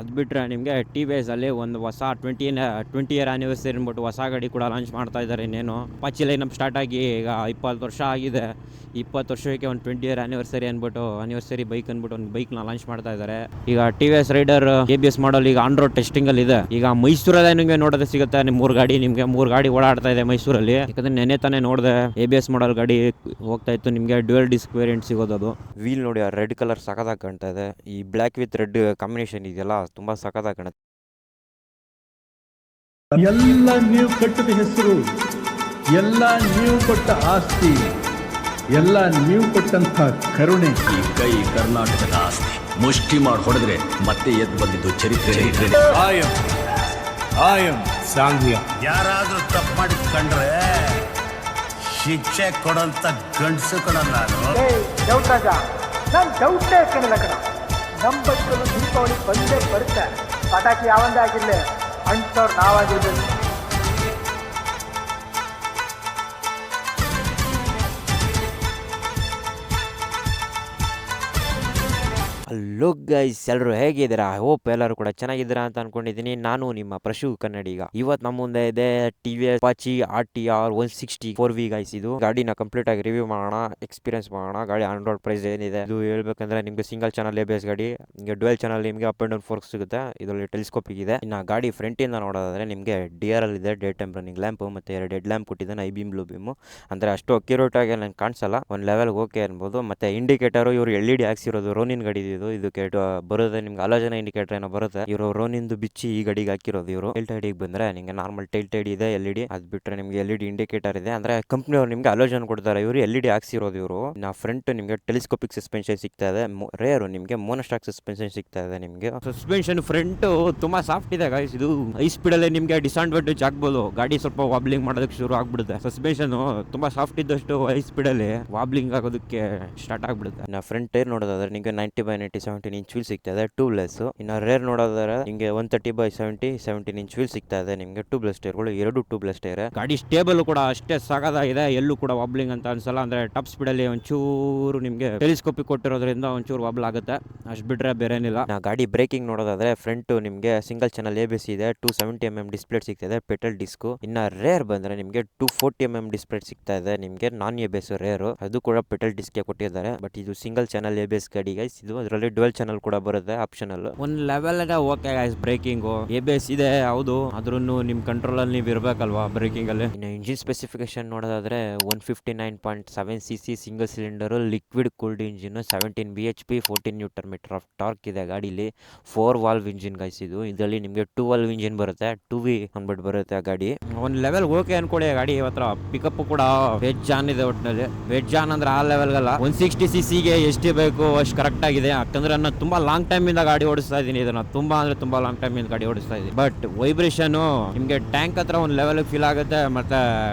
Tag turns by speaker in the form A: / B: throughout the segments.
A: ಅದು ಬಿಟ್ಟರೆ ನಿಮಗೆ ಟಿ ವಿ ಎಸ್ ಅಲ್ಲಿ ಒಂದು ಹೊಸ 20 ಇಯರ್ ಆ್ಯನಿವರ್ಸರಿ ಅಂದ್ಬಿಟ್ಟು ಹೊಸ ಗಾಡಿ ಕೂಡ ಲಾಂಚ್ ಮಾಡ್ತಾ ಇದ್ದಾರೆ. ಇನ್ನೇನು ಅಪಾಚಿ ಲೈನಪ್ ಸ್ಟಾರ್ಟ್ ಆಗಿ ಈಗ 20 ವರ್ಷ ಆಗಿದೆ. 20 ವರ್ಷಕ್ಕೆ ಒಂದು 20 ಇಯರ್ ಆ್ಯನಿವರ್ಸರಿ ಬೈಕ್ ಅಂದ್ಬಿಟ್ಟು ಒಂದು ಬೈಕ್ನ ಲಾಂಚ್ ಮಾಡ್ತಾ ಇದ್ದಾರೆ. ಈಗ T V S Raider ABS model ಈಗ ಆನ್ ರೋಡ್ ಟೆಸ್ಟಿಂಗಲ್ಲಿ ಇದೆ. ಈಗ ಮೈಸೂರಲ್ಲೇ ನಿಮಗೆ ನೋಡೋದು ಸಿಗುತ್ತೆ. ನಿಮ್ಗೆ 3 ಗಾಡಿ ಓಡಾಡ್ತಾ ಇದೆ ಮೈಸೂರಲ್ಲಿ. ಯಾಕಂದರೆ ನೆನೆ ತಾನೇ ನೋಡಿದೆ ABS ಮಾಡಲ್ ಗಾಡಿ ಹೋಗ್ತಾ ಇತ್ತು. ನಿಮಗೆ ಡ್ಯುಯಲ್ ಡಿಸ್ಕ್ ವೇರಿಯಂಟ್ ಸಿಗೋದು. ಅದು ವೀಲ್ ನೋಡಿ, ಆ ರೆಡ್ ಕಲರ್ ಸಖತ್ತಾಗಿ ಕಾಣ್ತಾ ಇದೆ. ಈ ಬ್ಲ್ಯಾಕ್ ವಿತ್ ರೆಡ್ ಕಾಂಬಿನೇಷನ್ ಇದೆಯಲ್ಲ, ತುಂಬಾ ಸಖತ್ತಾಗಿ ಕಾಣುತ್ತೆ.
B: ಎಲ್ಲ ನೀವು ಕಟ್ಟಿದ ಹೆಸರು, ಎಲ್ಲ ನೀವು ಕೊಟ್ಟ ಆಸ್ತಿ, ಎಲ್ಲ ನೀವು ಕೊಟ್ಟಂತ ಕರುಣೆ.
C: ಈ ಕೈ ಕರ್ನಾಟಕದ ಆಸ್ತಿ. ಮುಷ್ಟಿ ಮಾಡಿ ಹೊಡೆದ್ರೆ ಮತ್ತೆ ಎದ್ದು ಬಂದಿದ್ದು ಚರಿತ್ರೆ.
B: ಆಯಂ ಸಾಂಗ್ಯ.
D: ಯಾರಾದ್ರೂ ತಪ್ಪು ಮಾಡಿ ಕಂಡ್ರೆ ಶಿಕ್ಷೆ ಕೊಡಂತ ಗಂಡಸು ಕಣ ನಾನು.
E: ಡೌಟ್ರಾಜ, ನಾನು ಡೌಟೇ ಕಣಲ್ಲ ಕಣ. ನಮ್ಮ ಬದುಕಲು ದೀಪಾವಳಿ ಬಂದೇ ಬರುತ್ತೆ. ಪಟಾಕಿ ಯಾವಂದೇ ಆಗಿರ್ಲಿ, ಅಂಟವ್ರು ನಾವಾಗಿರ್ಬೇಕು.
A: ಹಲೋ ಗೈಸ್, ಎಲ್ಲರೂ ಹೇಗಿದ್ದೀರಾ? ಹೋಪ್ ಎಲ್ಲರೂ ಕೂಡ ಚೆನ್ನಾಗಿದ್ದೀರಾ ಅಂತ ಅನ್ಕೊಂಡಿದ್ದೀನಿ. ನಾನು ನಿಮ್ಮ ಪ್ರಶು ಕನ್ನಡಿಗ. ಇವತ್ತು ನಮ್ಮ ಮುಂದೆ ಇದೆ TVS Apache RTR 160 4V guys. ಇದು ಗಾಡಿನ ಕಂಪ್ಲೀಟ್ ಆಗಿ ರಿವ್ಯೂ ಮಾಡೋಣ, ಎಕ್ಸ್ಪೀರಿಯನ್ಸ್ ಮಾಡೋಣ. ಗಾಡಿ ಆನ್ ರೋಡ್ ಪ್ರೈಸ್ ಏನಿದೆ ಇದು ಹೇಳ್ಬೇಕಂದ್ರೆ, ನಿಮಗೆ ಸಿಂಗಲ್ ಚಾನಲ್ ABS ಗಾಡಿ, ನಿಮಗೆ ಡ್ಯುಯಲ್ ಚಾನಲ್ ನಿಮಗೆ ಅಪ್ ಅಂಡ್ ಡೌನ್ ಫೋರ್ಕ್ ಸಿಗುತ್ತೆ. ಇದರಲ್ಲಿ ಟೆಲಿಸ್ಕೋಪಿಕ್ ಇದೆ. ಇನ್ನು ಗಾಡಿ ಫ್ರಂಟ್ ಇಂದ ನೋಡೋದಾದ್ರೆ ನಿಮಗೆ DRL ಇದೆ, ಡೇ ಟೈಮ್ ರನ್ನಿಂಗ್ ಲ್ಯಾಂಪ್, ಮತ್ತೆ 2 ಹೆಡ್ ಲ್ಯಾಂಪ್ ಕೊಟ್ಟಿದ್ದಾನೆ, ಐ ಬೀಮ್ ಬ್ಲೂ ಬೀಮ್. ಅಂದ್ರೆ ಅಷ್ಟು ಅಕ್ಯುರೇಟ್ ಆಗಿ ನಂಗೆ ಕಾಣಿಸಲ್ಲ, ಒಂದು ಲೆವೆಲ್ ಓಕೆ ಅನ್ಬೋದು. ಮತ್ತೆ ಇಂಡಿಕೇಟರ್ ಇವರು LED ಹಾಕ್ಸಿರೋದು ರೋನಿನ್ ಗಾಡಿ ಇದಕ್ಕೆ ಬರುತ್ತೆ. ನಿಮ್ಗೆ ಅಲೋಜನ ಇಂಡಿಕೇಟರ್ ಏನೋ ಬರುತ್ತೆ, ಇವರು ರೋನಿಂದು ಬಿಚ್ಚಿ ಈ ಗಾಡಿಗೆ ಹಾಕಿರೋದು. ಇವರು ಟೈಲ್ ಟೈಡಿಗೆ ಬಂದ್ರೆ ನಿಮಗೆ ನಾರ್ಮಲ್ ಟೈಲ್ ಟೈಡ್ ಇದೆ, LED. ಅದ್ ಬಿಟ್ರೆ ನಿಮಗೆ LED ಇಂಡಿಕೇಟರ್ ಇದೆ. ಅಂದ್ರೆ ಕಂಪ್ನಿಯವರು ನಿಮ್ಗೆ ಅಲೋಜನ್ ಕೊಡ್ತಾರೆ, ಇವರು LED ಹಾಕ್ಸಿರೋದು ಇವರು. ನಾ ಫ್ರಂಟ್ ನಿಮಗೆ ಟೆಲಿಸ್ಕೋಪಿಕ್ ಸಸ್ಪೆನ್ಷನ್ ಸಿಗ್ತಾ ಇದೆ. ರೇರು ನಿಮಗೆ ಮೋನೋಸ್ಟಾಕ್ ಸಸ್ಪೆನ್ಷನ್ ಸಿಗ್ತಾ ಇದೆ. ನಿಮಗೆ ಸಸ್ಪೆನ್ಷನ್ ಫ್ರಂಟ್ ತುಂಬಾ ಸಾಫ್ಟ್ ಇದೆ ಗೈಸ್. ಇದು ಹೈ ಸ್ಪೀಡ್ ಅಲ್ಲಿ ನಿಮಗೆ ಡಿಸ್ಅಡ್ವಾಂಟೇಜ್ ಆಗ್ಬೋದು. ಗಾಡಿ ಸ್ವಲ್ಪ ವಾಬ್ಲಿಂಗ್ ಮಾಡೋದಕ್ಕೆ ಶುರು ಆಗ್ಬಿಡುತ್ತೆ. ಸಸ್ಪೆನ್ಷನ್ ತುಂಬಾ ಸಾಫ್ಟ್ ಇದ್ದಷ್ಟು ಹೈ ಸ್ಪೀಡ್ ಅಲ್ಲಿ ವಾಬ್ಲಿಂಗ್ ಆಗೋದಕ್ಕೆ ಸ್ಟಾರ್ಟ್ ಆಗ್ಬಿಡುತ್ತೆ. ನಾ ಫ್ರಂಟ್ ಟೈರ್ ನೋಡೋದಾದ್ರೆ ನಿಮಗೆ 90/90 17 ಇಂಚ್ ವೀಲ್ ಸಿಗ್ತಾ ಇದೆ, ಟ್ಯೂಬ್ಲೆಸ್. ಇನ್ನು ರೇರ್ ನೋಡೋದಾದ್ರೆ ನಿಮಗೆ 130/70 17 ಇಂಚ್ ವೀಲ್ ಸಿಗ್ತಾ ಇದೆ. ನಿಮಗೆ ಟ್ಯೂಬ್ಲೆಸ್ ಟೈರ್ಗಳು, 2 ಟ್ಯೂಬ್ಲೆಸ್ ಟೈರ್. ಗಾಡಿ ಸ್ಟೇಬಲ್ ಕೂಡ ಅಷ್ಟೇ ಸಾಕಾಗಿದೆ, ಎಲ್ಲೂ ಕೂಡ ವಾಬ್ಲಿಂಗ್ ಅಂತ ಅನ್ಸಲ್ಲ. ಅಂದ್ರೆ ಟಾಪ್ ಸ್ಪೀಡ್ ಅಲ್ಲಿ ಒಂಚೂರು ನಿಮಗೆ ಟೆಲಿಸ್ಕೋಪಿಕ್ ಕೊಟ್ಟಿರೋದ್ರಿಂದ ಒಂಚೂರು ವಾಬ್ಲ್ ಆಗುತ್ತೆ, ಅಷ್ಟು ಬಿಟ್ರೆ ಬೇರೆ ಏನಿಲ್ಲ. ಗಾಡಿ ಬ್ರೇಕಿಂಗ್ ನೋಡೋದಾದ್ರೆ ಫ್ರಂಟ್ ನಿಮಗೆ ಸಿಂಗಲ್ ಚಾನಲ್ ABS ಇದೆ, 270mm ಡಿಸ್ಪ್ಲೇ ಸಿಗ್ತಾ ಇದೆ, ಪೆಟಲ್ ಡಿಸ್ಕ್. ಇನ್ನ ರೇರ್ ಬಂದ್ರೆ ನಿಮಗೆ 240mm ಡಿಸ್ಪ್ಲೇ ಸಿಗ್ತಾ ಇದೆ. ನಿಮಗೆ ನಾನ್ ABS ರೇರ್, ಅದು ಕೂಡ ಪೆಟಲ್ ಡಿಸ್ಕ್ ಕೊಟ್ಟಿದ್ದಾರೆ. ಬಟ್ ಇದು ಸಿಂಗಲ್ ಚಾನಲ್ ABS ಗಾಡಿ ಗೈಸ್. ಇದು ಅದರಲ್ಲಿ ಡ್ಯುಯಲ್ ಚಾನಲ್ ಕೂಡ ಬರುತ್ತೆ ಆಪ್ಷನಲ್. ಒಂದು level okay guys. Breaking ABS ಇದೆ ಹೌದು, ಆದ್ರೂ ನಿಮ್ ಕಂಟ್ರೋಲ್ ಅಲ್ಲಿ ನೀವು ಇರಬೇಕಲ್ವಾ ಬ್ರೇಕಿಂಗ್ ಅಲ್ಲಿ. ಇನ್ನು ಇಂಜಿನ್ ಸ್ಪೆಸಿಫಿಕೇಶನ್ ನೋಡೋದಾದ್ರೆ 159.7cc single cylinder liquid cooled engine, 17 bhp 14 Nm of torque ಇದೆ ಗಾಡಿಲಿ. 4 ವಾಲ್ವ್ ಇಂಜಿನ್ ಗೈಸ್ ಇದು. ಇದರಲ್ಲಿ ನಿಮಗೆ 2 ವಾಲ್ವ್ ಇಂಜಿನ್ ಬರುತ್ತೆ, 2V ಅಂದ್ಬಿಟ್ಟು ಬರುತ್ತೆ ಆ ಗಾಡಿ. ಒಂದು ಲೆವೆಲ್ ಓಕೆ ಅನ್ಕೊಳ್ಳಿ. ಗಾಡಿ ಇವತ್ರ ಪಿಕಪ್ ಕೂಡ ವೆಜ್ ಜಾನ್ ಇದೆ. ಒಟ್ಟಿನಲ್ಲಿ ವೆಜ್ ಜಾನ್ ಅಂದ್ರೆ ಆ ಲೆವೆಲ್ಗಲ್ಲ, 160cc ಗೆ ಎಷ್ಟು ಬೇಕು ಅಷ್ಟು ಕರೆಕ್ಟ್ ಆಗಿದೆ. ಯಾಕಂದ್ರೆ ನಾನು ತುಂಬಾ ಲಾಂಗ್ ಟೈಮ್ ಇಂದ ಗಾಡಿ ಓಡಿಸ್ತಾ ಇದ್ದೀನಿ. ಇದನ್ನ ತುಂಬಾ ಲಾಂಗ್ ಟೈಮ್ ಇಂದ ಗಾಡಿ ಓಡಿಸ್ತಾ ಇದ್ದೀನಿ. ಬಟ್ ವೈಬ್ರೇಷನ್ ನಿಮ್ಗೆ ಟ್ಯಾಂಕ್ ಹತ್ರ ಒಂದು ಲೆವೆಲ್ ಫೀಲ್ ಆಗುತ್ತೆ. ಮತ್ತೆ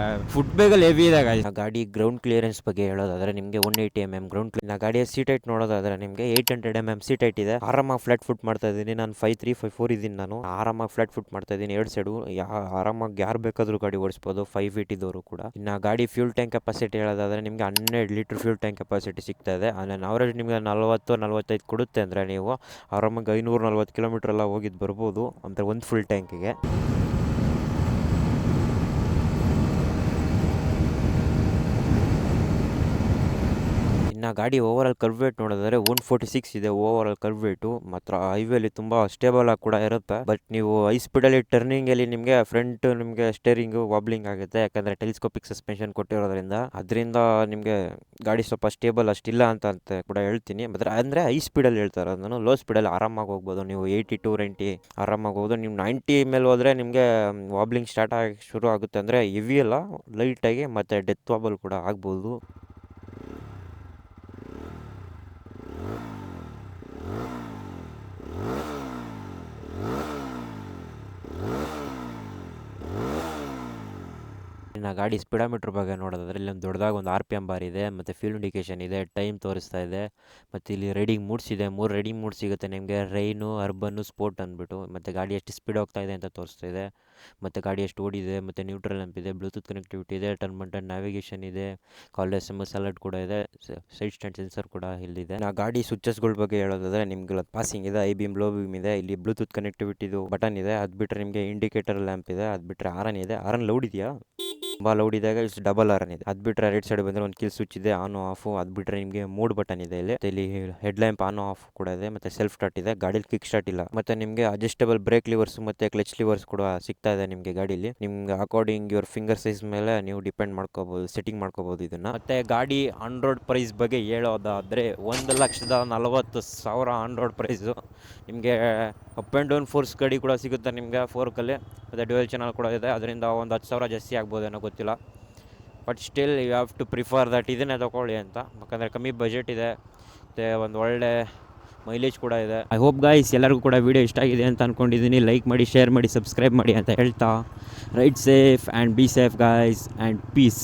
A: ಫುಟ್ ಬೇಗಲ್ ಹೆವಿ ಇದೆ ಗಾಡಿ. ಗ್ರೌಂಡ್ ಕ್ಲಿಯರೆನ್ಸ್ ಬಗ್ಗೆ ಹೇಳೋದಾದ್ರೆ ನಿಮಗೆ 180mm ಗ್ರೌಂಡ್ ಕ್ಲಿಯರ್. ಗಾಡಿಯ ಸೀಟ್ ಹೈಟ್ ನೋಡೋದಾದ್ರೆ ನಿಮಗೆ 800mm ಸೀಟ್ ಹೈಟ್ ಇದೆ. ಆರಾಮಾಗಿ ಫ್ಲಾಟ್ ಫುಟ್ ಮಾಡ್ತಾ ಇದ್ದೀನಿ ನಾನು. 5'3", 5'4" ಇದ್ದೀನಿ ನಾನು. ಆರಾಮಾಗಿ ಫ್ಲಾಟ್ ಫುಟ್ ಮಾಡ್ತಾ ಇದ್ದೀನಿ. 2 ಸೈಡು ಆರಾಮಾಗಿ ಯಾರು ಬೇಕಾದ್ರೂ ಗಾಡಿ ಓಡಿಸ್ಬೋದು, 5 feet ಇದ್ದವರು ಕೂಡ. ಇನ್ನು ಗಾಡಿ ಫ್ಯೂಲ್ ಟ್ಯಾಂಕ್ ಕೆಪಾಸಿಟಿ ಹೇಳೋದಾದ್ರೆ ನಿಮಗೆ 12 ಲೀಟರ್ ಫ್ಯೂಲ್ ಟ್ಯಾಂಕ್ ಕೆಪಾಸಿಟಿ ಸಿಗ್ತಾ ಇದೆ. ಅವರೇಜ್ ನಿಮಗೆ 40-45 ಕೊಡುತ್ತೆ. ಅಂದರೆ ನೀವು ಆರಾಮಾಗಿ 540 ಕಿಲೋಮೀಟರ್ ಎಲ್ಲ ಹೋಗಿದ್ದು ಬರ್ಬೋದು ಅಂದರೆ ಒಂದು ಫುಲ್ ಟ್ಯಾಂಕಿಗೆ. ಇನ್ನು ಗಾಡಿ ಓವರ್ ಆಲ್ ಕರ್ವ್ ವೇಟ್ ನೋಡಿದ್ರೆ 146 ಇದೆ ಓವರ್ ಆಲ್ ಕರ್ವ್ ವೇಟು. ಮಾತ್ರ ಹೈವೇಲಿ ತುಂಬ ಸ್ಟೇಬಲ್ ಆಗಿ ಕೂಡ ಇರುತ್ತೆ. ಬಟ್ ನೀವು ಹೈ ಸ್ಪೀಡಲ್ಲಿ ಟರ್ನಿಂಗಲ್ಲಿ ನಿಮಗೆ ಫ್ರಂಟ್ ನಿಮಗೆ ಸ್ಟೇರಿಂಗು ವಾಬ್ಲಿಂಗ್ ಆಗುತ್ತೆ, ಯಾಕಂದರೆ ಟೆಲಿಸ್ಕೋಪಿಕ್ ಸಸ್ಪೆನ್ಷನ್ ಕೊಟ್ಟಿರೋದ್ರಿಂದ. ಅದರಿಂದ ನಿಮಗೆ ಗಾಡಿ ಸ್ವಲ್ಪ ಸ್ಟೇಬಲ್ ಅಷ್ಟಿಲ್ಲ ಅಂತ ಕೂಡ ಹೇಳ್ತೀನಿ. ಅಂದರೆ ಹೈ ಸ್ಪೀಡಲ್ಲಿ ಹೇಳ್ತಾರೆ, ನಾನು ಲೋ ಸ್ಪೀಡಲ್ಲಿ ಆರಾಮಾಗಿ ಹೋಗ್ಬೋದು. ನೀವು 80 to 90 ಆರಾಮಾಗಿ ಹೋಗೋದು. ನೀವು 90 ಮೇಲೆ ಹೋದರೆ ನಿಮಗೆ ವಾಬ್ಲಿಂಗ್ ಸ್ಟಾರ್ಟ್ ಆಗಿ ಶುರು ಆಗುತ್ತೆ. ಅಂದರೆ ಹೆವಿ ಅಲ್ಲ, ಲೈಟಾಗಿ, ಮತ್ತು ಡೆತ್ ವಾಬಲ್ ಕೂಡ ಆಗ್ಬೋದು. ಇನ್ನು ಗಾಡಿ ಸ್ಪೀಡೋಮೀಟ್ರ್ ಬಗ್ಗೆ ನೋಡೋದಾದ್ರೆ ಇಲ್ಲಿ ಒಂದು ದೊಡ್ಡದಾಗಿ ಒಂದು RPM ಬಾರ್ ಇದೆ, ಮತ್ತು ಫ್ಯೂಲ್ ಇಂಡಿಕೇಷನ್ ಇದೆ, ಟೈಮ್ ತೋರಿಸ್ತಾ ಇದೆ, ಮತ್ತು ಇಲ್ಲಿ ರೈಡಿಂಗ್ ಮೂಡ್ಸ್ ಇದೆ. 3 ರೈಡಿಂಗ್ ಮೂಡ್ ಸಿಗುತ್ತೆ ನಿಮಗೆ, ರೈನು, ಅರ್ಬನ್ನು, ಸ್ಪೋರ್ಟ್ ಅಂದ್ಬಿಟ್ಟು. ಮತ್ತು ಗಾಡಿ ಎಷ್ಟು ಸ್ಪೀಡ್ ಹೋಗ್ತಾ ಇದೆ ಅಂತ ತೋರಿಸ್ತಾ ಇದೆ, ಮತ್ತು ಗಾಡಿ ಎಷ್ಟು ಓಡಿದೆ, ಮತ್ತು ನ್ಯೂಟ್ರಲ್ ಲ್ಯಾಂಪ್ ಇದೆ, ಬ್ಲೂಟೂತ್ ಕನೆಕ್ಟಿವಿಟಿ ಇದೆ, ಟರ್ನ್ ಬೈ ಟರ್ನ್ ನ್ಯಾವಿಗೇಷನ್ ಇದೆ, ಕಾಲ್ SMS ಅಲರ್ಟ್ ಕೂಡ ಇದೆ, ಸೈಡ್ ಸ್ಟ್ಯಾಂಡ್ ಸೆನ್ಸರ್ ಕೂಡ ಇಲ್ಲಿದೆ. ನಾ ಗಾಡಿ ಸ್ವಿಚಸ್ಗಳ ಬಗ್ಗೆ ಹೇಳೋದಾದ್ರೆ ನಿಮ್ಗೆ ಪಾಸಿಂಗ್ ಇದೆ, ಐ ಬೀಮ್, ಲೋ ಬೀಮ್ ಇದೆ, ಇಲ್ಲಿ ಬ್ಲೂಟೂತ್ ಕನೆಕ್ಟಿವಿಟಿದು ಬಟನ್ ಇದೆ. ಅದು ಬಿಟ್ಟರೆ ನಿಮಗೆ ಇಂಡಿಕೇಟರ್ ಲ್ಯಾಂಪ್ ಇದೆ. ಅದು ಬಿಟ್ಟರೆ ಆರನ್ ಇದೆ. ಆರನ್ ಲೌಡ್ ಇದೆಯಾ? ತುಂಬ ಲೌಡ್ ಇದ್ದಾಗ ಇಷ್ಟು ಡಬಲ್ ಆರನ್ ಇದೆ. ಅದು ಬಿಟ್ಟರೆ ರೈಟ್ ಸೈಡ್ ಬಂದರೆ ಒಂದು ಕಿಲ್ ಸ್ವಿಚ್ ಇದೆ, ಆನ್ ಆಫು. ಅದು ಬಿಟ್ಟರೆ ನಿಮಗೆ ಮೂಡ್ ಬಟನ್ ಇದೆ ಇಲ್ಲಿ ಹೆಡ್ ಲ್ಯಾಂಪ್ ಆನ್ ಆಫ್ ಕೂಡ ಇದೆ, ಮತ್ತು ಸೆಲ್ಫ್ ಸ್ಟಾರ್ಟ್ ಇದೆ. ಗಾಡೀಲಿ ಕಿಕ್ ಸ್ಟಾರ್ಟ್ ಇಲ್ಲ. ಮತ್ತು ನಿಮಗೆ ಅಡ್ಜಸ್ಟಬಲ್ ಬ್ರೇಕ್ ಲಿವರ್ಸ್ ಮತ್ತು ಕ್ಲಚ್ ಲಿವರ್ಸ್ ಕೂಡ ಸಿಗ್ತಾ ಇದೆ ನಿಮಗೆ ಗಾಡೀಲಿ. ನಿಮ್ಗೆ ಅಕಾರ್ಡಿಂಗ್ ಯುವರ್ ಫಿಂಗರ್ ಸೈಜ್ ಮೇಲೆ ನೀವು ಡಿಪೆಂಡ್ ಮಾಡ್ಕೋಬಹುದು, ಸೆಟ್ಟಿಂಗ್ ಮಾಡ್ಕೋಬಹುದು ಇದನ್ನ. ಮತ್ತೆ ಗಾಡಿ ಆನ್ ರೋಡ್ ಪ್ರೈಸ್ ಬಗ್ಗೆ ಹೇಳೋದಾದ್ರೆ 1,40,000 ಆನ್ ರೋಡ್ ಪ್ರೈಸು. ನಿಮಗೆ ಅಪ್ ಆ್ಯಂಡ್ ಡೌನ್ ಫೋರ್ಸ್ ಗಾಡಿ ಕೂಡ ಸಿಗುತ್ತೆ ನಿಮಗೆ 4ಕಲ್ಲಿ, ಮತ್ತು ಡ್ಯುಯಲ್ ಚಾನಲ್ ಕೂಡ ಇದೆ. ಅದರಿಂದ ಒಂದು 10,000 ಜಾಸ್ತಿ ಆಗ್ಬೋದೇನೋ ಗೊತ್ತಿಲ್ಲ. But still you have to prefer that ಇದನ್ನೇ ತೊಗೊಳ್ಳಿ ಅಂತ, ಯಾಕಂದರೆ ಕಮ್ಮಿ ಬಜೆಟ್ ಇದೆ, ಮತ್ತು ಒಂದು ಒಳ್ಳೆ ಮೈಲೇಜ್ ಕೂಡ ಇದೆ. ಐ ಹೋಪ್ ಗೈಸ್ ಎಲ್ಲರಿಗೂ ಕೂಡ ವೀಡಿಯೋ ಇಷ್ಟ ಆಗಿದೆ ಅಂತ ಅಂದ್ಕೊಂಡಿದ್ದೀನಿ. ಲೈಕ್ ಮಾಡಿ, ಶೇರ್ ಮಾಡಿ, ಸಬ್ಸ್ಕ್ರೈಬ್ ಮಾಡಿ ಅಂತ ಹೇಳ್ತಾ, ride safe and be safe guys and piece.